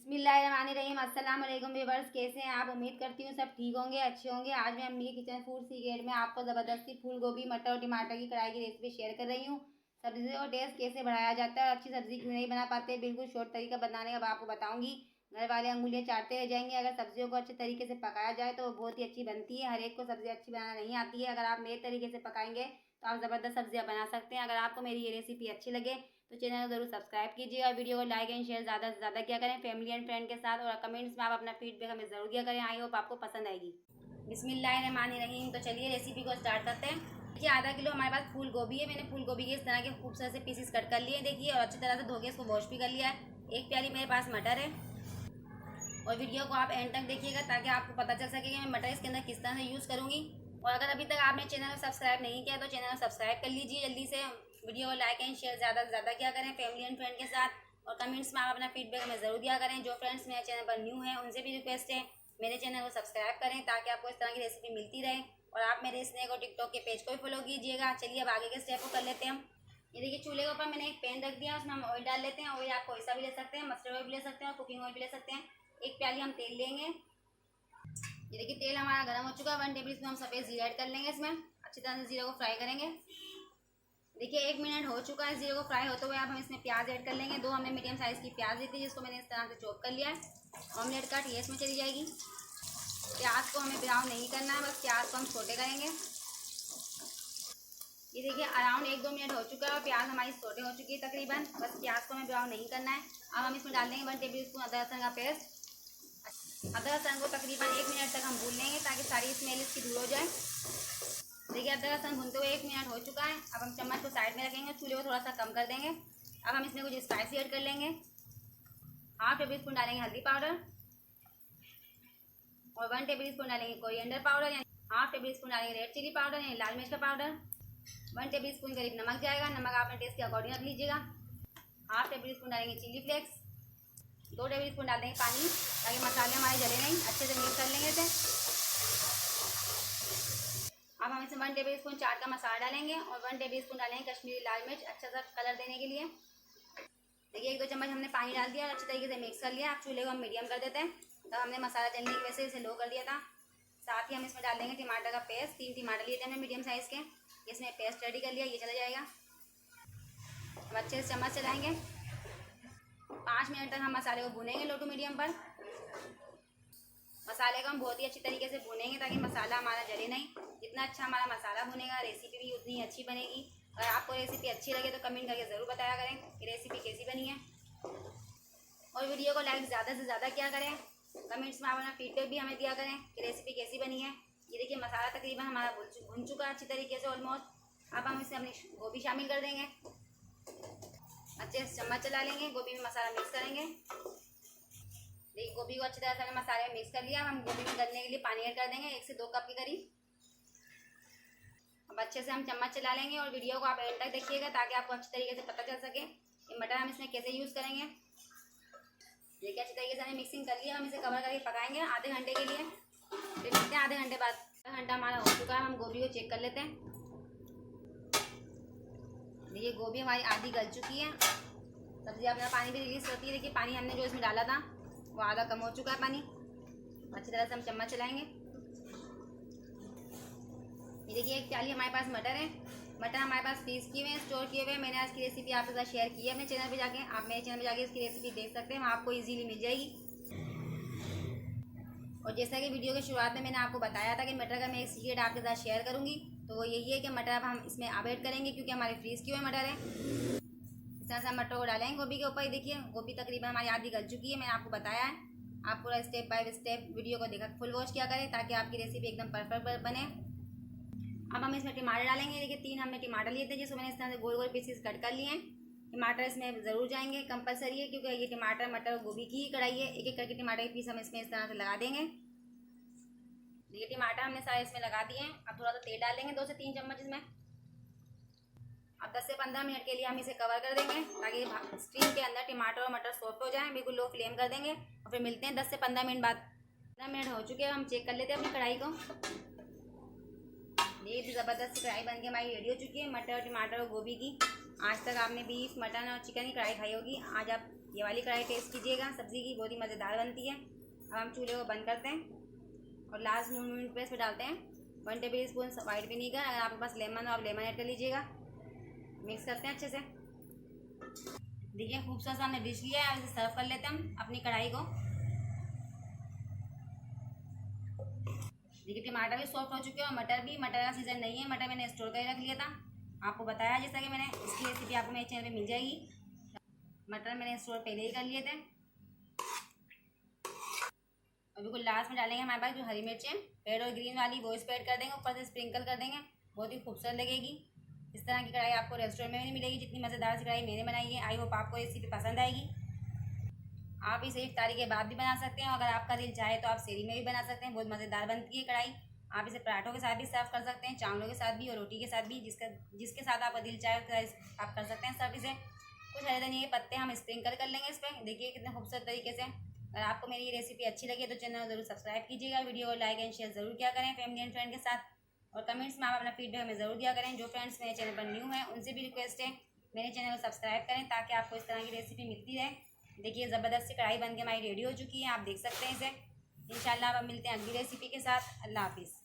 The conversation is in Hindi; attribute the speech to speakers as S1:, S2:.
S1: बिस्मिल्लाहिर्रहमानिर्रहीम। अस्सलाम वालेकुम व्यूअर्स, कैसे हैं आप? उम्मीद करती हूँ सब ठीक होंगे, अच्छे होंगे। आज मैं अम्मी किचन फूड सीक्रेट में आपको ज़बरदस्ती फूल गोभी, मटर और टमाटर की कढ़ाई की रेसिपी शेयर कर रही हूँ। सब्जी और टेस्ट कैसे बढ़ाया जाता है और अच्छी सब्जी क्यों नहीं बना पाते, बिल्कुल शॉर्ट तरीका बनाने का आपको बताऊँगी। घर वाले अंगुलियाँ चाटते रह जाएंगे। अगर सब्जियों को अच्छे तरीके से पकाया जाए तो बहुत ही अच्छी बनती है। हर एक को सब्जी अच्छी बनाना नहीं आती है। अगर आप मेरे तरीके से पकाएंगे तो आप ज़बरदस्त सब्जियाँ बना सकते हैं। अगर आपको मेरी ये रेसिपी अच्छी लगे तो चैनल को जरूर सब्सक्राइब कीजिए और वीडियो को लाइक एंड शेयर ज़्यादा से ज़्यादा किया करें फैमिली एंड फ्रेंड के साथ। और कमेंट्स में आप अपना फीडबैक हमें ज़रूर दिया करें। आई होप आपको पसंद आएगी। बिस्मिल्लाहिर्रहमानिर्रहीम। तो चलिए रेसिपी को स्टार्ट करते हैं। देखिए, आधा किलो हमारे पास फूल गोभी है। मैंने फूल गोभी के इस तरह के खूबसूरत से पीसेस कट कर लिए देखिए, और अच्छी तरह से धो के इसको वॉश भी कर लिया है। एक प्याली मेरे पास मटर है। और वीडियो को आप एंड तक देखिएगा ताकि आपको पता चल सके कि मैं मटर इसके अंदर किस तरह से यूज़ करूँगी। और अगर अभी तक आपने चैनल को सब्सक्राइब नहीं किया तो चैनल को सब्सक्राइब कर लीजिए जल्दी से। वीडियो को लाइक एंड शेयर ज़्यादा से ज़्यादा किया करें फैमिली एंड फ्रेंड के साथ। और कमेंट्स में आप अपना फीडबैक हमें ज़रूर दिया करें। जो फ्रेंड्स मेरे चैनल पर न्यू हैं उनसे भी रिक्वेस्ट है मेरे चैनल को सब्सक्राइब करें ताकि आपको इस तरह की रेसिपी मिलती रहे। और आप मेरे स्नैक और टिकटॉक के पेज को भी फॉलो कीजिएगा। चलिए अब आगे के स्टेप को कर लेते हैं हम। ये देखिए, चूल्हे के ऊपर मैंने एक पैन रख दिया, उसमें हम ऑयल डाल लेते हैं। ऑयल आप कोई सा भी ले सकते हैं, मस्टर्ड ऑयल भी ले सकते हैं और कुकिंग ऑयल भी ले सकते हैं। एक प्याली हम तेल लेंगे। ये देखिए, तेल हमारा गर्म हो चुका है। 1 टेबल स्पून हम सफ़ेद जीरा ऐड कर लेंगे। इसमें अच्छी तरह से जीरा को फ्राई करेंगे। देखिए, 1 मिनट हो चुका है जीरा को फ्राई होते हुए। अब हम इसमें प्याज ऐड कर लेंगे। 2 हमने मीडियम साइज़ की प्याज ली थी जिसको मैंने इस तरह से चॉप कर लिया है। ऑमलेट कट ये इसमें चली जाएगी। प्याज को हमें ब्राउन नहीं करना है, बस प्याज को हम छोटे करेंगे। ये देखिए, अराउंड 1-2 मिनट हो चुका है और प्याज हमारी छोटे हो चुकी है तकरीबन। बस प्याज को हमें ब्राउन नहीं करना है। अब हम इसमें डाल देंगे 1 टेबल स्पून अदरक लहसुन का पेस्ट। अदरक लहसुन को तकरीबन 1 मिनट तक हम भून लेंगे ताकि सारी स्मेल इसकी दूर हो जाए। देखिए, अदरक लहसुन भूनते हुए 1 मिनट हो चुका है। अब हम चम्मच को साइड में रखेंगे, चूल्हे को थोड़ा सा कम कर देंगे। अब हम इसमें कुछ स्पाइसी ऐड कर लेंगे। 1/2 टेबल स्पून डालेंगे हल्दी पाउडर और 1 टेबल स्पून डालेंगे कोरिएंडर पाउडर, यानी 1/2 टेबल स्पून डालेंगे रेड चिली पाउडर यानी लाल मिर्च का पाउडर। 1 टेबल स्पून करीब नमक जाएगा, नमक आप अपने टेस्ट के अकॉर्डिंग रख लीजिएगा। 1/2 टेबल स्पून डालेंगे चिली फ्लेक्स। 2 टेबल स्पून डाल देंगे पानी ताकि मसाले हमारे जले नहीं। अच्छे से मिक्स कर लेंगे इसे। अब हम इसमें 1 टेबल स्पून चाट का मसाला डालेंगे और 1 टेबल स्पून डालेंगे कश्मीरी लाल मिर्च अच्छा सा कलर देने के लिए। देखिए, 1-2 चम्मच हमने पानी डाल दिया और अच्छी तरीके से मिक्स कर लिया। अब चूल्हे को हम मीडियम कर देते हैं। तब हमने मसाला जलने की वजह से इसे लो कर दिया था। साथ ही हम इसमें डाल देंगे टमाटर का पेस्ट। 3 टमाटर लिए थे हमने मीडियम साइज़ के। इसमें पेस्ट रेडी कर लिया, ये चला जाएगा। अब अच्छे से चम्मच चलाएंगे। 5 मिनट तक हम मसाले को भूनेंगे लो टू मीडियम पर। मसाले को हम बहुत ही अच्छी तरीके से भूनेंगे ताकि मसाला हमारा जले नहीं। जितना अच्छा हमारा मसाला भुनेगा रेसिपी भी उतनी अच्छी बनेगी। अगर आपको रेसिपी अच्छी लगे तो कमेंट करके ज़रूर बताया करें कि रेसिपी कैसी बनी है। और वीडियो को लाइक ज़्यादा से ज़्यादा किया करें। कमेंट्स में आप अपना फीडबैक भी हमें दिया करें कि रेसिपी कैसी बनी है। ये देखिए, मसाला तकरीबन हमारा भुन चुका है अच्छी तरीके से ऑलमोस्ट। अब हम इसमें अपनी गोभी शामिल कर देंगे। अच्छे से चम्मच चला लेंगे, गोभी में मसाला मिक्स करेंगे। देखिए, गोभी को अच्छी तरह से हमने मसाले में मिक्स कर लिया। हम गोभी में गलने के लिए पानी ऐड कर देंगे 1 से 2 कप के करीब। अब अच्छे से हम चम्मच चला लेंगे और वीडियो को आप एंड तक देखिएगा ताकि आपको अच्छी तरीके से पता चल सके कि मटर हम इसमें कैसे यूज़ करेंगे। देखिए, अच्छी तरीके से हमने मिक्सिंग कर लिया। हम इसे कवर करके पकाएंगे आधे घंटे के लिए। फिर मिलते हैं आधे घंटे बाद। आधा घंटा हमारा हो चुका है। हम गोभी को चेक कर लेते हैं। देखिए, गोभी हमारी आधी गल चुकी है। सब्जी अपना पानी भी रिलीज करती है। देखिए, पानी हमने जो इसमें डाला था वो आधा कम हो चुका है पानी। अच्छी तरह से हम चम्मच चलाएंगे। ये देखिए, एक प्याली हमारे पास मटर है। मटर हमारे पास फ्रीज किए हुए हैं, स्टोर किए हुए हैं। मैंने आज की रेसिपी आपके साथ शेयर की है अपने चैनल पे जाके। आप मेरे चैनल पे जाके इसकी रेसिपी देख सकते हैं, वहाँ आपको इजीली मिल जाएगी। और जैसा कि वीडियो की शुरुआत में मैंने आपको बताया था कि मटर का मैं एक सीक्रेट आपके साथ शेयर करूँगी, तो वो यही है कि मटर अब हम इसमें अब ऐड करेंगे क्योंकि हमारे फ्रीज किए हुए मटर है। इस तरह से हम मटर को डालेंगे गोभी के ऊपर। देखिए, गोभी तकरीबन हमारी आधी गल चुकी है, मैंने आपको बताया है। आप पूरा स्टेप बाय स्टेप वीडियो को देखा फुल वॉच किया करें ताकि आपकी रेसिपी एकदम परफेक्ट बने। अब हम इसमें टमाटर डालेंगे। देखिए, 3 हमने टमाटर लिए थे जिसको मैंने इस तरह से गोल गोल पीसेस कट कर लिए हैं। टमाटर इसमें ज़रूर जाएंगे, कंपलसरी है क्योंकि ये टमाटर मटर और गोभी की ही कढ़ाई है। एक एक करके टमाटर के पीस हम इसमें इस तरह से लगा देंगे। देखिए, टमाटर हमने सारे इसमें लगा दिए हैं। अब थोड़ा सा तेल डाल देंगे 2 से 3 चम्मच इसमें। अब 10 से 15 मिनट के लिए हम इसे कवर कर देंगे ताकि स्टीम के अंदर टमाटर और मटर सॉफ्ट हो जाए। बिल्कुल लो फ्लेम कर देंगे और फिर मिलते हैं 10 से 15 मिनट बाद। 15 मिनट हो चुके हैं, हम चेक कर लेते हैं अपनी कढ़ाई को। ये भी ज़बरदस्त कढ़ाई बन के हमारी रेडी हो चुकी है मटर और टमाटर और गोभी की। आज तक आपने बीफ, मटन और चिकन की कढ़ाई खाई होगी, आज आप ये वाली कढ़ाई टेस्ट कीजिएगा सब्ज़ी की, बहुत ही मज़ेदार बनती है। अब हम चूल्हे को बंद करते हैं और लास्ट मिनट पे इसमें डालते हैं 1 टेबल स्पून वाइट विनीगर। अगर आपके पास लेमन हो आप लेमन ऐड कर लीजिएगा। मिक्स करते हैं अच्छे से। देखिए खूबसूरत सा हमने डिश लिया है, अब इसे सर्व कर लेते हैं हम अपनी कढ़ाई को। देखिए टमाटर भी सॉफ्ट हो चुके हैं और मटर का सीज़न नहीं है, मटर मैंने स्टोर कर रख लिया था, आपको बताया जैसा कि मैंने। इसकी रेसिपी आपको मेरे चैनल पे मिल जाएगी। मटर मैंने स्टोर पहले ही कर लिए थे। और बिल्कुल लास्ट में डालेंगे हमारे पास जो हरी मिर्चें रेड और ग्रीन वाली, वो इस पर ऐड कर देंगे, ऊपर से स्प्रिंकल कर देंगे, बहुत ही खूबसूरत लगेगी। इस तरह की कढ़ाई आपको रेस्टोरेंट में भी नहीं मिलेगी जितनी मज़ेदार सी कढ़ाई मैंने बनाई है। आई होप आपको रेसिपी पसंद आएगी। आप इसे इफ्तारी के बाद भी बना सकते हैं, अगर आपका दिल चाहे तो आप सेरी में भी बना सकते हैं, बहुत मज़ेदार बनती है कढ़ाई। आप इसे पराठों के साथ भी सर्व कर सकते हैं, चावलों के साथ भी और रोटी के साथ भी, जिसके साथ आपका दिल चाहे तो आप कर सकते हैं सर्व इसे। कुछ हरे धनिया के पत्ते हम स्प्रिंकल कर लेंगे इस पर, देखिए कितने खूबसूरत तरीके से। अगर आपको मेरी ये रेसिपी अच्छी लगे तो चैनल को जरूर सब्सक्राइब कीजिएगा, वीडियो को लाइक एंड शेयर जरूर किया करें फैमिली एंड फ्रेंड के साथ, और कमेंट्स में आप अपना फीडबैक हमें ज़रूर दिया करें। जो फ्रेंड्स मेरे चैनल पर न्यू हैं उनसे भी रिक्वेस्ट है मेरे चैनल को सब्सक्राइब करें ताकि आपको इस तरह की रेसिपी मिलती रहे। देखिए ज़बरदस्त सी कढ़ाई बन के हमारी रेडी हो चुकी है, आप देख सकते हैं इसे। इंशाल्लाह अब मिलते हैं अगली रेसिपी के साथ। अल्लाह हाफिज़।